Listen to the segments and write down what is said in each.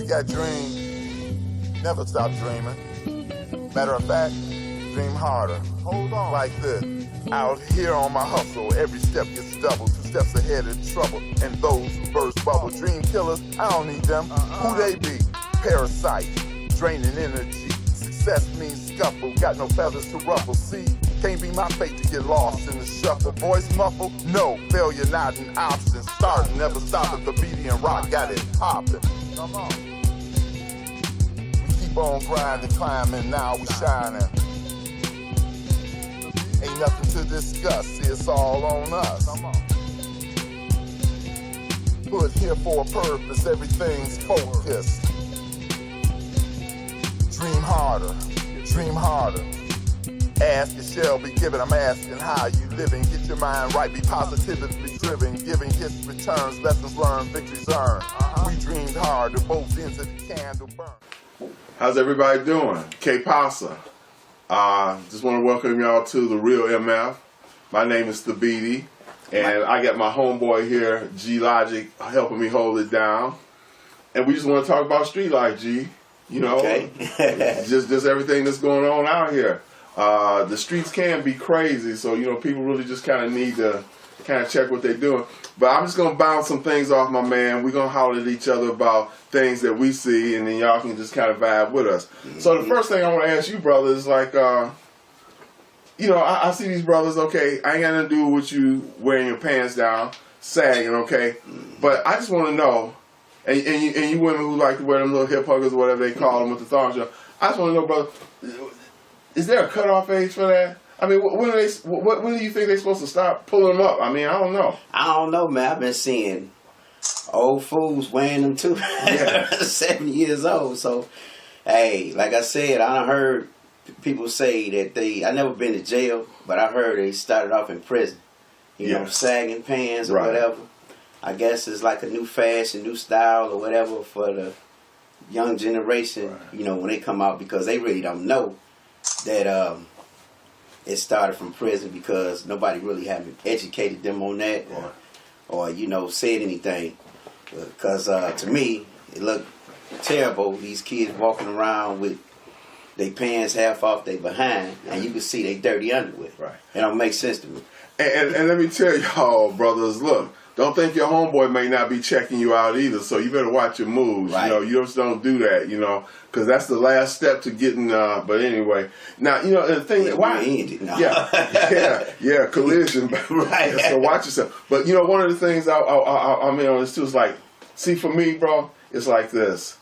got dreams, never stop dreaming. Matter of fact, dream harder. Hold on. Like this. Out here on my hustle, every step gets double. 2 steps ahead in trouble. And those who burst bubble. Dream killers, I don't need them. Who they be? Parasite, draining energy. Success means scuffle. Got no feathers to ruffle. See, can't be my fate to get lost in the shuffle. Voice muffled? No, failure not an option. Starting, never stopping. Thabit and Rock got it popping. Come on. We keep on grinding, climbing, now we shining. Ain't nothing to discuss, see, it's all on us. Come on. Put here for a purpose, everything's focused. Dream harder, dream harder. Ask, it shall be given. I'm asking how you living. Get your mind right, be positively driven. Giving gifts, returns, lessons learned, victories earned. We dreamed hard, to both ends of the candle burn. How's everybody doing? K-Pasa. Just want to welcome y'all to the Real MF. My name is Thabit, and I got my homeboy here, G-Logic, helping me hold it down. And we just want to talk about Stree like G, you know, okay. just everything that's going on out here. The streets can be crazy, so you know people really just kind of need to kind of check what they're doing. But I'm just gonna bounce some things off my man. We're gonna holler at each other about things that we see, and then y'all can just kind of vibe with us. So the first thing I want to ask you, brother, is like, you know, I see these brothers. Okay, I ain't got nothing to do with you wearing your pants down, sagging. Okay, but I just want to know, and you women who like to wear them little hip huggers or whatever they call them with the thongs, I just want to know, brother, is there a cutoff age for that? I mean, when do you think they're supposed to stop pulling them up? I mean, I don't know. I don't know, man. I've been seeing old fools wearing them too. Yeah. 70 years old. So, hey, like I said, I heard people say that I never been to jail, but I heard they started off in prison. You know, sagging pants or whatever. I guess it's like a new fashion, new style or whatever for the young generation, you know, when they come out, because they really don't know that it started from prison, because nobody really haven't educated them on that or you know, said anything. Because to me, it looked terrible, these kids walking around with their pants half off their behind, and you can see they dirty underwear. Right. It don't make sense to me. And let me tell y'all, brothers, look, don't think your homeboy may not be checking you out either, so you better watch your moves. Right. You know, you just don't do that, you know, because that's the last step to getting, but anyway. Now, you know, the thing that, why? Yeah, collision. Right. So watch yourself. But, you know, one of the things I mean on this too is like, see, for me, bro, it's like this.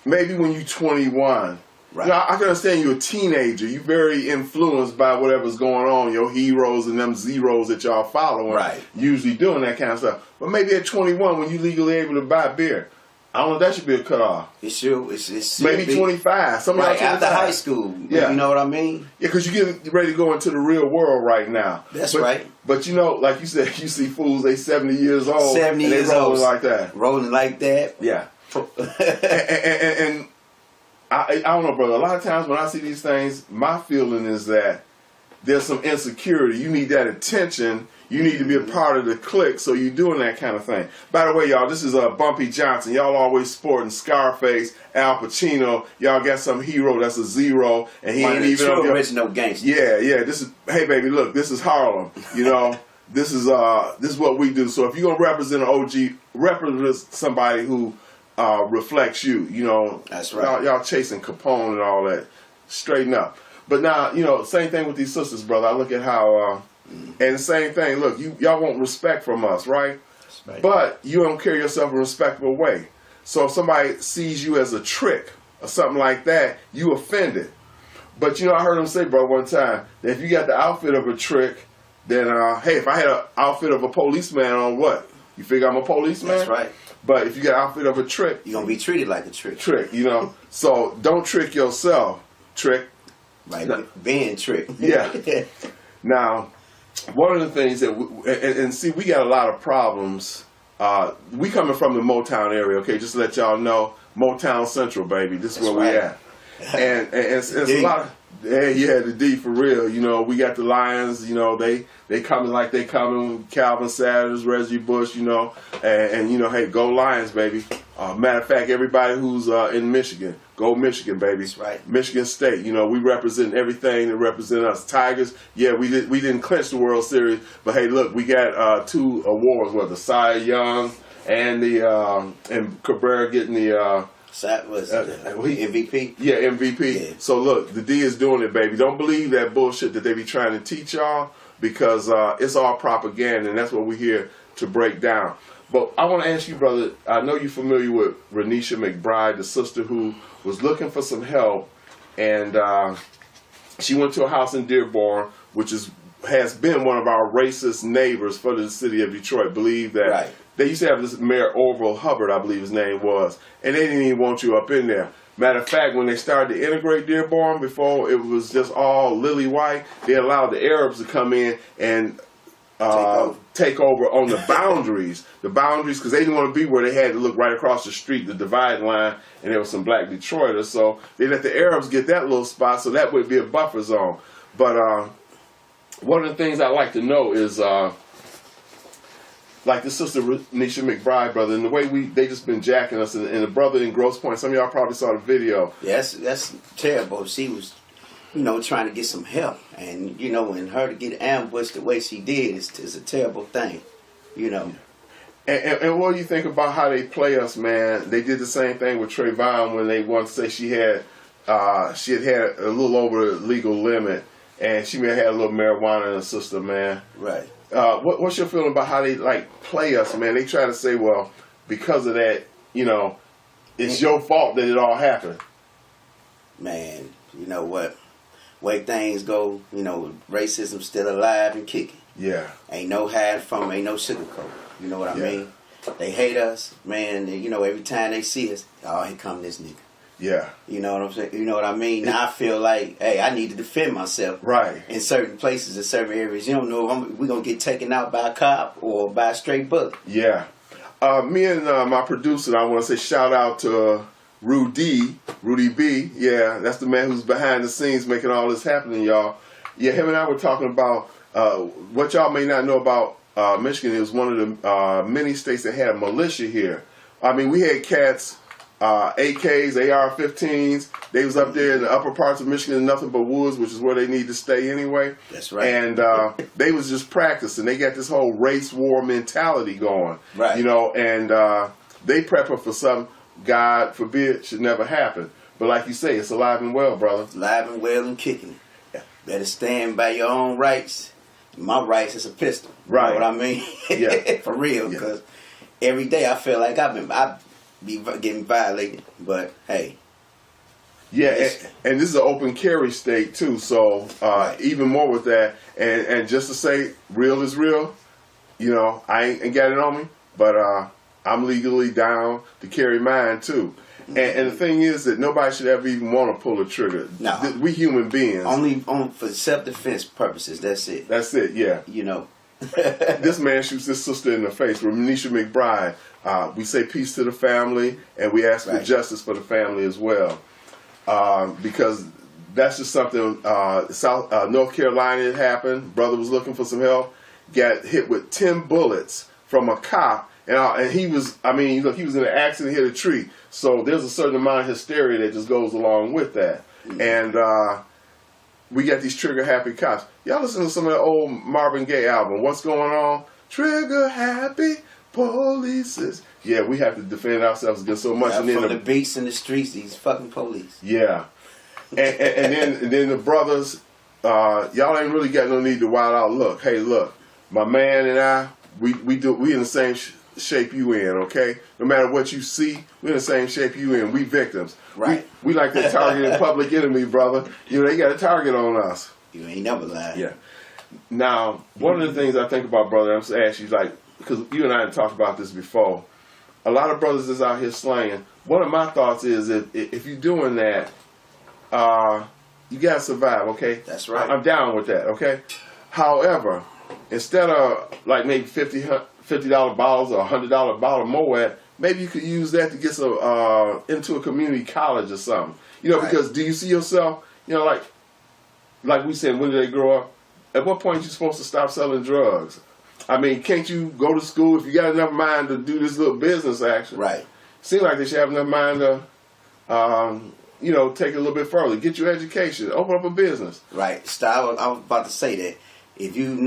Maybe when you're 21, right. Now, I can understand you're a teenager. You're very influenced by whatever's going on, your heroes and them zeros that y'all following. Right. Usually doing that kind of stuff. But maybe at 21, when you're legally able to buy beer, I don't know if that should be a cutoff. It should. It should maybe be 25. Some right, after high school. Yeah. You know what I mean? Yeah, because you're getting ready to go into the real world right now. That's right. But you know, like you said, you see fools, they 70 years old. 70 and years they rolling old. like that. Rolling like that. Yeah. and I don't know, brother. A lot of times when I see these things, my feeling is that there's some insecurity. You need that attention. You need to be a part of the clique, so you're doing that kind of thing. By the way, y'all, this is Bumpy Johnson. Y'all always sporting Scarface, Al Pacino. Y'all got some hero that's a zero, and he ain't even true original gangster. Yeah. This is, hey baby, look, this is Harlem. You know, this is what we do. So if you're gonna represent an OG, represent somebody who reflects you. You know, that's right. Y'all chasing Capone and all that. Straighten up. But now, you know, same thing with these sisters, brother. I look at how, and the same thing. Look, y'all want respect from us, right? Right? But you don't carry yourself in a respectable way. So if somebody sees you as a trick or something like that, you offended. But you know, I heard him say, bro, one time that if you got the outfit of a trick, then hey, if I had an outfit of a policeman on, what? You figure I'm a policeman? That's right. But if you got an outfit of a trick, you're gonna be treated like a trick. Trick, you know. So don't trick yourself, trick. Like being tricked. Yeah. Now, one of the things that and see, we got a lot of problems. We coming from the Motown area, okay? Just to let y'all know, Motown Central, baby. This is where we at. And it's a lot of, yeah, the D for real. You know, we got the Lions. You know, they coming like they coming. Calvin Sanders, Reggie Bush. You know, and you know, hey, go Lions, baby. Matter of fact, everybody who's in Michigan, go Michigan, baby. That's right. Michigan State. You know, we represent everything that represent us. Tigers, yeah, we didn't clinch the World Series, but hey, look, we got 2 awards, the Cy Young and and Cabrera getting the MVP. Yeah, MVP. Yeah. So look, the D is doing it, baby. Don't believe that bullshit that they be trying to teach y'all, because it's all propaganda, and that's what we're here to break down. But I want to ask you, brother, I know you're familiar with Renisha McBride, the sister who was looking for some help, and she went to a house in Dearborn, which has been one of our racist neighbors for the city of Detroit. Believe that. Right. They used to have this Mayor Orville Hubbard, I believe his name was, and they didn't even want you up in there. Matter of fact, when they started to integrate Dearborn, before it was just all lily white, they allowed the Arabs to come in and take over on the boundaries. The boundaries, because they didn't want to be where they had to look right across the street, the divide line, and there was some black Detroiters. So they let the Arabs get that little spot, so that would be a buffer zone. But one of the things I like to know is, like the sister Renisha McBride, brother, and the way they just been jacking us, and the brother in Grosse Pointe, some of y'all probably saw the video. Yeah, that's terrible. She was, trying to get some help, and and her to get ambushed the way she did is a terrible thing, And what do you think about how they play us, man? They did the same thing with Trayvon when they wanted to say she had a little over the legal limit, and she may have had a little marijuana in her system, man. Right. What's your feeling about how they play us, man? They try to say, well, because of that, it's your fault that it all happened. Man, you know what? Way things go, racism still alive and kicking. Yeah. Ain't no hide from, ain't no sugarcoat. You know what I mean? They hate us, man. Every time they see us, oh, here come this nigga. Yeah. You know what I'm saying? You know what I mean? Now I feel like, hey, I need to defend myself. Right. In certain places, in certain areas. You don't know if we're going to get taken out by a cop or by a straight bullet. Yeah. Me and my producer, I want to say shout out to Rudy B. Yeah, that's the man who's behind the scenes making all this happening, y'all. Yeah, him and I were talking about what y'all may not know about Michigan. It was one of the many states that had militia here. I mean, we had cats, AKs, AR-15s. They was up there in the upper parts of Michigan, nothing but woods, which is where they need to stay anyway. That's right. And they was just practicing. They got this whole race war mentality going. Right. And they prepping for something, God forbid, should never happen. But like you say, it's alive and well, brother. Alive and well and kicking. Yeah. Better stand by your own rights. My rights is a pistol. Right. You know what I mean? Yeah. For real, because every day I feel like I be getting violated, but hey. Yeah, and this is an open carry state too, so even more with that, and just to say, real is real, I ain't got it on me, but I'm legally down to carry mine too. And the thing is that nobody should ever even want to pull a trigger. No. We human beings. Only for self-defense purposes, that's it. That's it, yeah. This man shoots his sister in the face. With Renisha McBride, we say peace to the family, and we ask for justice for the family as well. Because that's just something, North Carolina it happened. Brother was looking for some help, got hit with 10 bullets from a cop, and he was, he was in an accident, hit a tree. So there's a certain amount of hysteria that just goes along with that. And we got these trigger-happy cops. Y'all listen to some of the old Marvin Gaye album, What's Going On? Trigger-happy police. Yeah, we have to defend ourselves against so much. And then from the beats in the streets, these fucking police. Yeah. And then the brothers, y'all ain't really got no need to wild out. Look, my man and I, we in the same shape you in, okay? No matter what you see, we in the same shape you in. We victims. Right. We like that targeted public enemy, brother. They got a target on us. You ain't never lied. Yeah. Now, one of the things I think about, brother, I'm just asking you, because you and I had talked about this before. A lot of brothers is out here slaying. One of my thoughts is if you're doing that, you gotta survive, okay? That's right. I'm down with that, okay? However, instead of maybe $50 bottles or $100 bottle of Moet, maybe you could use that to get some into a community college or something. Because do you see yourself, like we said, when did they grow up? At what point are you supposed to stop selling drugs? Can't you go to school if you got enough mind to do this little business action? Right. seem like they should have enough mind to, take it a little bit further. Get your education. Open up a business. Right. Style. I was about to say that. If you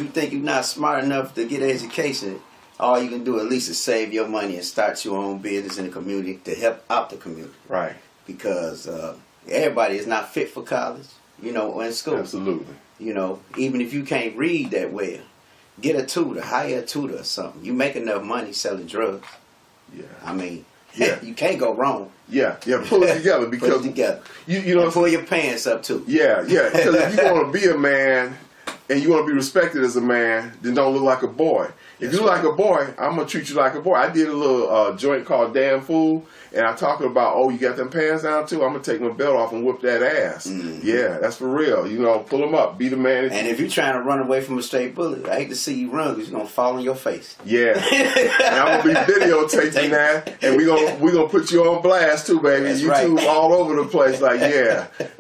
think you're not smart enough to get an education, all you can do at least is save your money and start your own business in the community to help out the community. Right. Because everybody is not fit for college, or in school. Absolutely. Even if you can't read that well, get a tutor, hire a tutor or something. You make enough money selling drugs. Yeah. I mean, yeah. You can't go wrong. Yeah, pull it together because pull it together. And pull your pants up too. Yeah, because if you want to be a man and you want to be respected as a man, then don't look like a boy. If you look like a boy, I'm gonna treat you like a boy. I did a little joint called Damn Fool, and I'm talking about, you got them pants down too? I'm gonna take my belt off and whip that ass. Mm-hmm. Yeah, that's for real. Pull them up, be the man. And if you're trying to run away from a straight bullet, I hate to see you run because you're gonna fall on your face. Yeah, and I'm gonna be videotaping that, and we gonna put you on blast too, baby. That's YouTube right. all over the place. Like,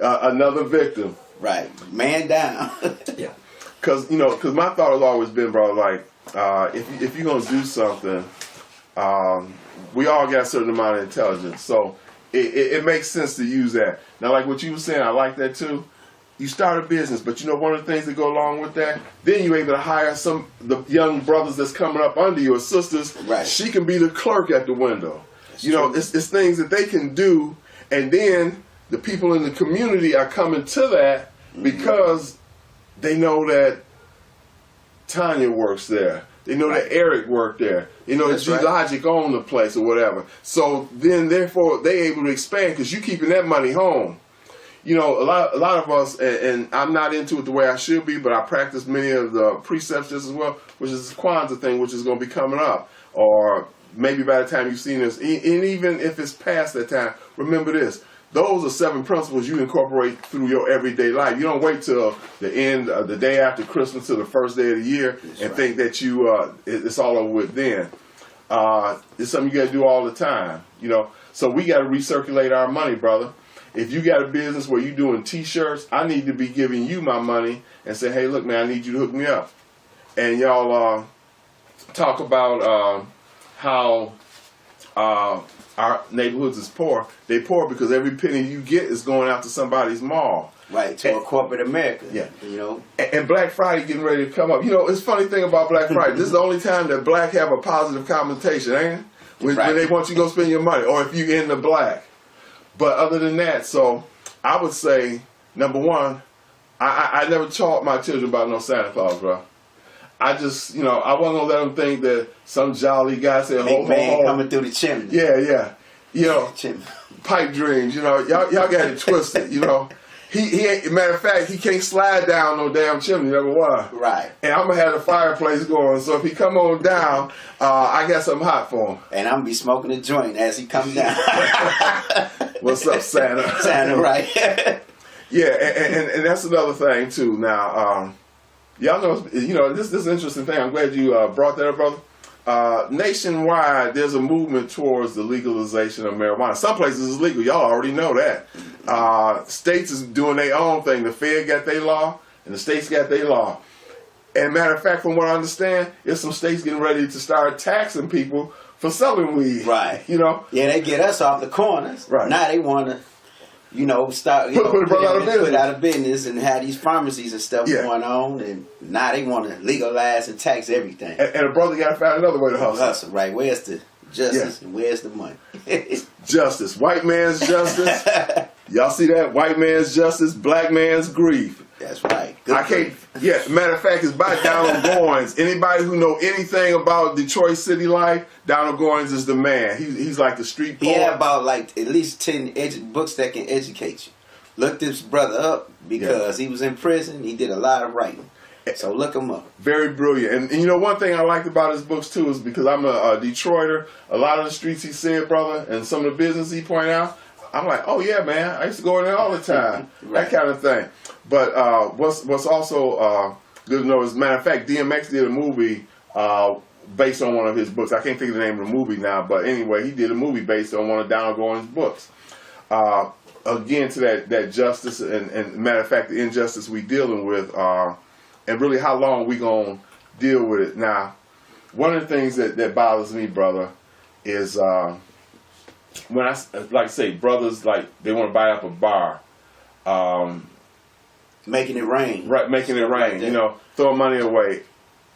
another victim. Right, man down. Yeah, because my thought has always been, bro, like. If you're gonna do something, we all got a certain amount of intelligence, so it makes sense to use that. Now, like what you were saying, I like that too. You start a business, but one of the things that go along with that, then you're able to hire the young brothers that's coming up under you or sisters. Right. She can be the clerk at the window. It's things that they can do, and then the people in the community are coming to that because they know that Tanya works there. They know that Eric worked there. That G-Logic owned the place or whatever. So then, therefore, they able to expand because you keeping that money home. A lot of us, and I'm not into it the way I should be, but I practice many of the precepts just as well, which is the Kwanzaa thing, which is going to be coming up. Or maybe by the time you've seen this, and even if it's past that time, remember this. Those are 7 principles you incorporate through your everyday life. You don't wait till the end, the day after Christmas, to the first day of the year, think that it's all over with then. It's something you got to do all the time, So we got to recirculate our money, brother. If you got a business where you're doing T-shirts, I need to be giving you my money and say, hey, look, man, I need you to hook me up. And y'all talk about how our neighborhoods is poor. They poor because every penny you get is going out to somebody's mall. Right, to a corporate America. Yeah. And Black Friday getting ready to come up. It's a funny thing about Black Friday. This is the only time that black have a positive connotation, ain't it? When they want you to go spend your money, or if you in the black. But other than that, so I would say, number one, I never taught my children about no Santa Claus, bro. I just, I wasn't gonna let them think that some jolly guy said, "Big man coming through the chimney." Yeah. Pipe dreams. Y'all got it twisted. He ain't. Matter of fact, he can't slide down no damn chimney. Number one. Right. And I'm gonna have the fireplace going. So if he come on down, I got something hot for him. And I'm gonna be smoking a joint as he comes down. What's up, Santa? Santa, right? Yeah, and that's another thing too. Now, y'all know, this is an interesting thing. I'm glad you brought that up, brother. Nationwide, there's a movement towards the legalization of marijuana. Some places it's legal. Y'all already know that. States is doing their own thing. The Fed got their law, and the states got their law. And matter of fact, from what I understand, there's some states getting ready to start taxing people for selling weed. Right. Yeah, they get us off the corners. Right. Now they want to, start put out of business and have these pharmacies and stuff going on, and now they want to legalize and tax everything. And a brother got to find another way to hustle. Right. Where's the justice and where's the money? Justice. White man's justice. Y'all see that? White man's justice, black man's grief. That's right. Matter of fact, it's by Donald Goines. Anybody who know anything about Detroit city life, Donald Goines is the man. He's like the street poet. He had about at least 10 books that can educate you. Look this brother up because he was in prison. He did a lot of writing. So look him up. Very brilliant. And one thing I liked about his books too is because I'm a Detroiter, a lot of the streets he said, brother, and some of the business he pointed out, I'm like, oh yeah, man, I used to go in there all the time. That kind of thing. But what's also good to know is, matter of fact, DMX did a movie based on one of his books. I can't think of the name of the movie now, but anyway, he did a movie based on one of Donald Goines' books. Again, to that justice and matter of fact, the injustice we dealing with, and really how long we gonna deal with it. Now, one of the things that bothers me, brother, is when I like say brothers like they want to buy up a bar, making it rain, right? Making it rain, you know, throwing money away,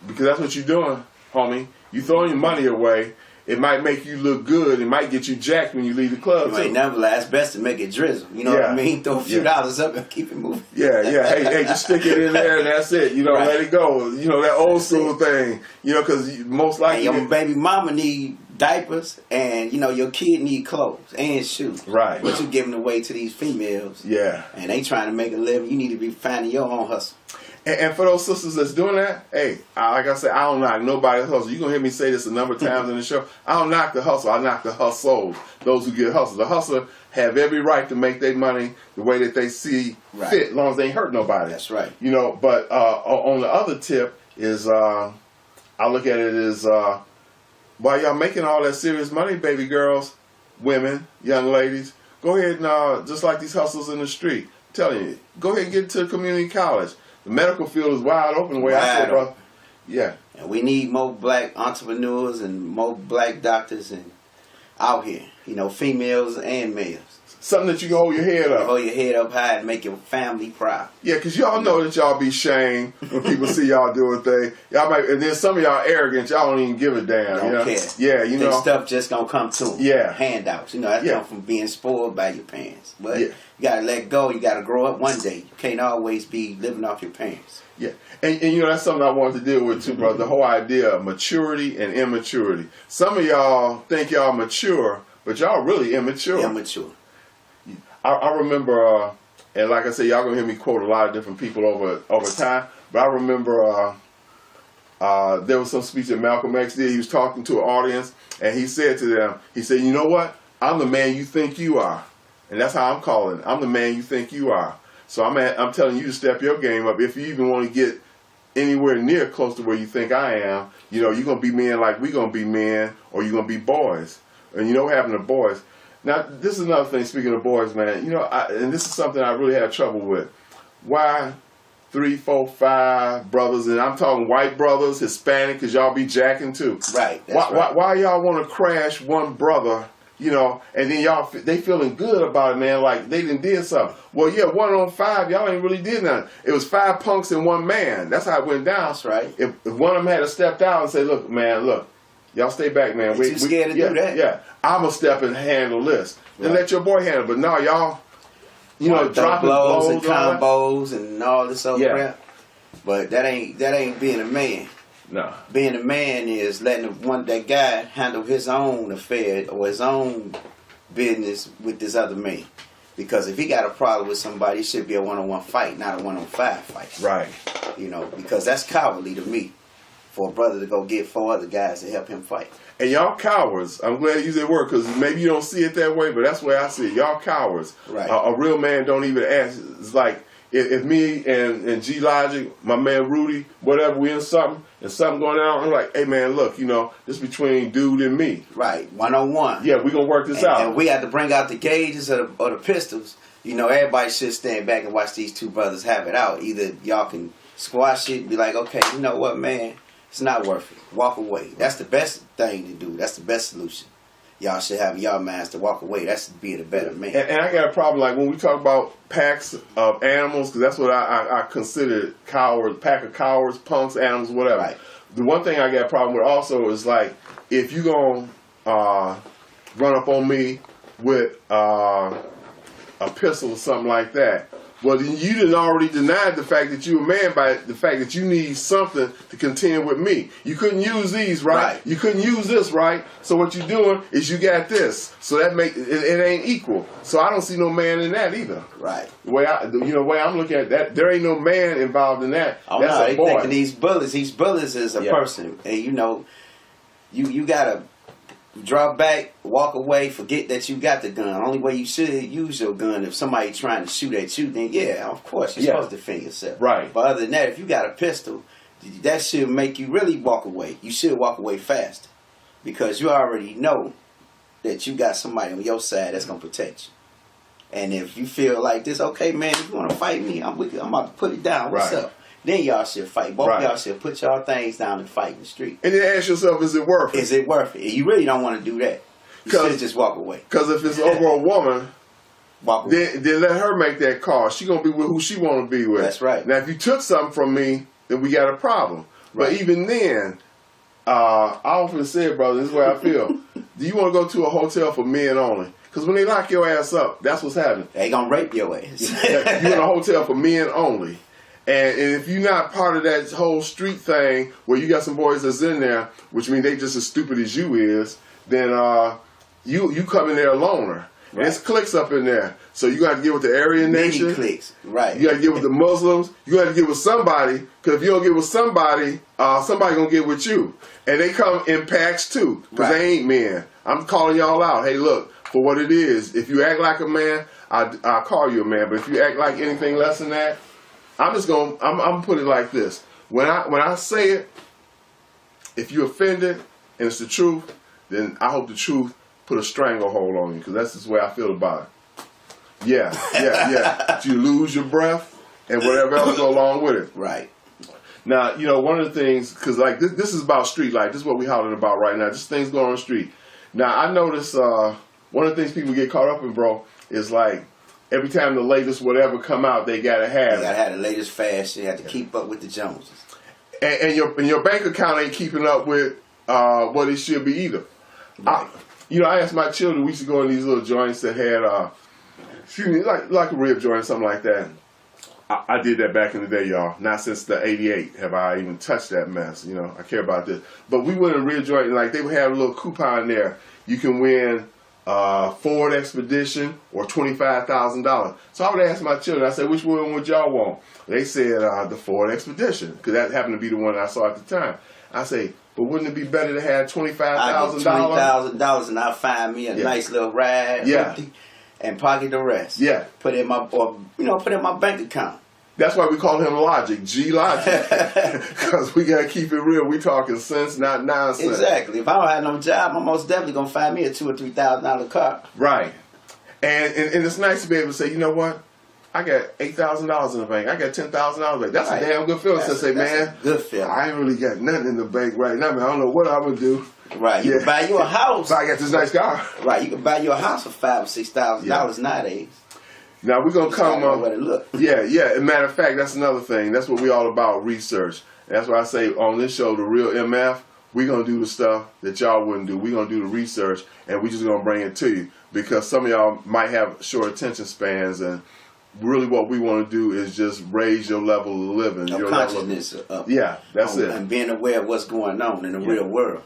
because that's what you're doing, homie. You throwing your money away. It might make you look good. It might get you jacked when you leave the club. You ain't never last best to make it drizzle. You know what I mean? Throw a few dollars up and keep it moving. Yeah. Hey, just stick it in there and that's it. You know, let it go. You know, that old school thing. You know, because most likely and your baby mama need diapers, and you know your kid need clothes and shoes. Right. But you giving away to these females. Yeah. And they trying to make a living. You need to be finding your own hustle. And for those sisters that's doing that, hey, like I said, I don't knock nobody's hustle. You're going to hear me say this a number of times in the show. I don't knock the hustle. I knock the hustle. Those who get hustle. The hustler have every right to make their money the way that they see fit, as long as they ain't hurt nobody. That's right. You know, but on the other tip is, I look at it as, while y'all making all that serious money, baby girls, women, young ladies, go ahead and, just like these hustlers in the street, I'm telling you, go ahead and get to community college. The medical field is wide open the way I say, bro. Yeah. And we need more black entrepreneurs and more black doctors and out here. You know, females and males. Something that you can hold your head up. Hold your head up high and make your family proud. Yeah, because y'all know that y'all be shamed when people see y'all doing things. Y'all might, and then some of y'all arrogant. Y'all don't even give a damn. Don't care. Yeah, you know. Stuff just gonna come to them. Yeah. Handouts. You know, that come from being spoiled by your parents. But you gotta let go. You gotta grow up one day. You can't always be living off your parents. Yeah. And you know, that's something I wanted to deal with too, brother. The whole idea of maturity and immaturity. Some of y'all think y'all mature, but y'all really immature. Immature. I remember, and like I said, y'all gonna hear me quote a lot of different people over time. But I remember there was some speech that Malcolm X did. He was talking to an audience, and he said to them, he said, "You know what? I'm the man you think you are, and that's how I'm calling it. I'm the man you think you are. So I'm telling you to step your game up. If you even want to get anywhere near close to where you think I am, you know, you're gonna be men like we gonna be men, or you're gonna be boys. And you know what happened to boys." Now, this is another thing, speaking of boys, man, you know, and this is something I really had trouble with. Why 3, 4, 5 brothers, and I'm talking white brothers, Hispanic, because y'all be jacking too. Right, Why y'all want to crash one brother, you know, and then they feeling good about it, man, like they done did something. Well, yeah, 1 on 5, y'all ain't really did nothing. It was 5 punks and 1 man. That's how it went down. That's right. If one of them had to step out and say, look, man, look, y'all stay back, man. We too scared to do that. Yeah, I'm going to step and handle this. Then let your boy handle it. But no, y'all, you know, dropping blows and combos and all this other crap. But that ain't being a man. No. Being a man is letting that guy handle his own affair or his own business with this other man. Because if he got a problem with somebody, it should be a 1-on-1 fight, not a 1-on-5 fight. Right. You know, because that's cowardly to me. For a brother to go get 4 other guys to help him fight. And y'all cowards. I'm glad you used that word because maybe you don't see it that way, but that's the way I see it. Y'all cowards. Right. A real man don't even ask. It's like if me and G-Logic, my man Rudy, whatever, we in something and something going on, I'm like, hey man, look, you know, this between dude and me. Right. 1-on-1. Yeah, we gonna work this out. And we have to bring out the gauges or the pistols. You know, everybody should stand back and watch these 2 brothers have it out. Either y'all can squash it and be like, okay, you know what, man? It's not worth it. Walk away. That's the best thing to do. That's the best solution. Y'all should have y'all minds to walk away. That's being a better man. And I got a problem, like when we talk about packs of animals, because that's what I consider cowards, pack of cowards, punks, animals, whatever. Right. The one thing I got a problem with also is like, if you going to run up on me with a pistol or something like that, well, then you done already denied the fact that you're a man by the fact that you need something to contend with me. You couldn't use these, right? You couldn't use this, right? So what you're doing is you got this. So that it ain't equal. So I don't see no man in that either. Right. The way I'm looking at that, there ain't no man involved in that. Oh, that's no, a they boy. thinking these bullies is a person. And you know, you gotta draw back, walk away, forget that you got the gun. Only way you should use your gun if somebody trying to shoot at you, then of course you're supposed to defend yourself. Right. But other than that, if you got a pistol, that should make you really walk away. You should walk away fast because you already know that you got somebody on your side that's gonna protect you. And if you feel like this, okay, man, if you want to fight me, I'm about to put it down. What's up? Then y'all should fight. Both of y'all should put y'all things down and fight in the street. And then ask yourself, is it worth it? Is it worth it? You really don't want to do that. You should just walk away. Because if it's over a woman, walk away. Then let her make that call. She gonna be with who she want to be with. That's right. Now, if you took something from me, then we got a problem. Right. But even then, I often say, brother, this is the way I feel. Do you want to go to a hotel for men only? Because when they lock your ass up, that's what's happening. They gonna rape your ass. You in a hotel for men only. And if you're not part of that whole street thing where you got some boys that's in there, which means they just as stupid as you is, then you come in there a loner. Right. There's cliques up in there. So you got to get with the Aryan Nation. Many cliques, right. You got to get with the Muslims. You got to get with somebody, because if you don't get with somebody, somebody going to get with you. And they come in packs too, because they ain't men. I'm calling y'all out. Hey, look, for what it is, if you act like a man, I'll call you a man. But if you act like anything less than that, I'm gonna put it like this. When I say it, if you're offended and it's the truth, then I hope the truth put a stranglehold on you, because that's just the way I feel about it. Yeah. You lose your breath and whatever else go along with it. Right. Now, one of the things, because like this is about street life. This is what we hollering about right now. Just things going on the street. Now, I notice one of the things people get caught up in, bro, is like every time the latest whatever come out, they gotta have it. They gotta have the latest fashion. You have to keep up with the Joneses. And your bank account ain't keeping up with what it should be either. Right. I asked my children, we used to go in these little joints that had, like a rib joint or something like that. I did that back in the day, y'all. Not since the 88 have I even touched that mess. I care about this. But we went in a rib joint, and like they would have a little coupon there. You can win Ford Expedition or $25,000. So I would ask my children, I said, which one would y'all want? They said the Ford Expedition, because that happened to be the one I saw at the time. I say, but wouldn't it be better to have $25,000? $20,000 and I'll find me a nice little ride. Yeah. And pocket the rest. Yeah. Put it in my bank account. That's why we call him Logic, G-Logic. Because we got to keep it real. We talking sense, not nonsense. Exactly. If I don't have no job, I'm most definitely going to find me a $2,000 or $3,000 car. Right. And it's nice to be able to say, you know what? I got $8,000 in the bank. I got $10,000 in the bank. That's a damn good feeling. To say, man, good feeling. I ain't really got nothing in the bank right now. Man, I don't know what I'm going to do. Right. You can buy you a house. So I got this nice car. Right. You can buy you a house for $5,000 or $6,000 nowadays. Now we're gonna come up. What it look. Yeah. As a matter of fact, that's another thing. That's what we all about, research. And that's why I say on this show, The Real MF, we're gonna do the stuff that y'all wouldn't do. We're gonna do the research, and we just gonna bring it to you, because some of y'all might have short attention spans, and really what we want to do is just raise your level of living, your consciousness up. Yeah, that's it. And being aware of what's going on in the real world.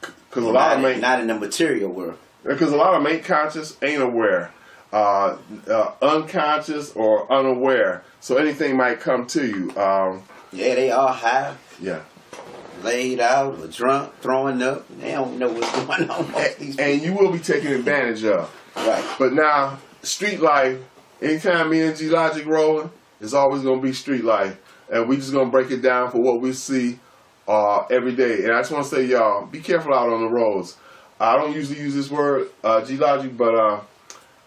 Because a lot of them not in the material world. Because a lot of them ain't conscious, ain't aware. Unconscious or unaware, so anything might come to you. They all high. Yeah. Laid out or drunk, throwing up. They don't know what's going on. And you will be taken advantage of. Right. But now, street life, anytime me and G-Logic rolling, it's always going to be street life. And we just going to break it down for what we see every day. And I just want to say, y'all, be careful out on the roads. I don't usually use this word, G-Logic, but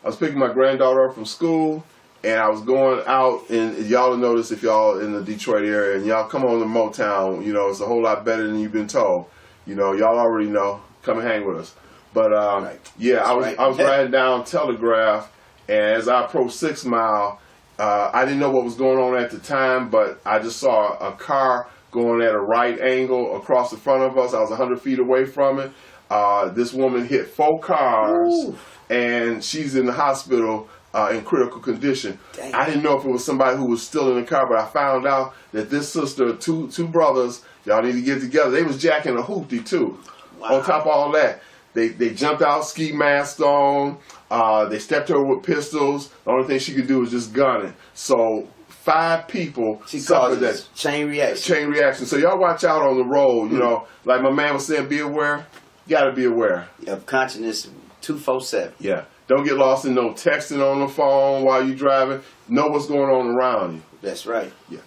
I was picking my granddaughter up from school, and I was going out, and y'all will notice if y'all in the Detroit area, and y'all come on to Motown, it's a whole lot better than you've been told. Y'all already know. Come and hang with us. But right. I was riding down Telegraph, and as I approached 6 Mile, I didn't know what was going on at the time, but I just saw a car going at a right angle across the front of us. I was 100 feet away from it. This woman hit 4 cars. Ooh. And she's in the hospital in critical condition. Dang. I didn't know if it was somebody who was still in the car, but I found out that this sister, two brothers, y'all need to get together. They was jacking a hoopty too. Wow. On top of all that, they jumped out, ski mask on. They stepped her with pistols. The only thing she could do was just gun it. So 5 people suffered that chain reaction. So y'all watch out on the road. Like my man was saying, be aware. You gotta be aware. Of consciousness. 247. Yeah. Don't get lost in no texting on the phone while you're driving. Know what's going on around you. That's right. Yeah.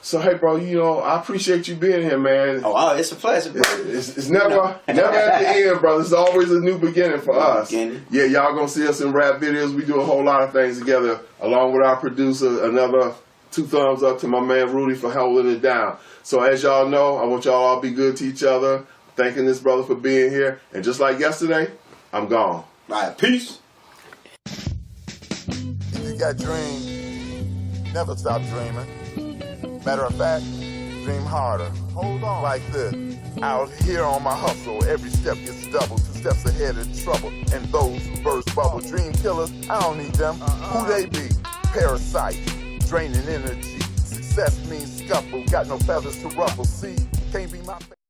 So, hey, bro, I appreciate you being here, man. Oh, it's a pleasure, bro. It's never at the end, brother. It's always a new beginning for us. Yeah, y'all going to see us in rap videos. We do a whole lot of things together, along with our producer. Another 2 thumbs up to my man Rudy for holding it down. So, as y'all know, I want y'all all to be good to each other. Thanking this brother for being here. And just like yesterday, I'm gone. All right, peace. If you got dreams, never stop dreaming. Matter of fact, dream harder. Hold on. Like this. Out here on my hustle, every step gets double. 2 steps ahead in trouble. And those who burst bubble. Dream killers, I don't need them. Who they be? Parasites, draining energy. Success means scuffle. Got no feathers to ruffle. See, can't be my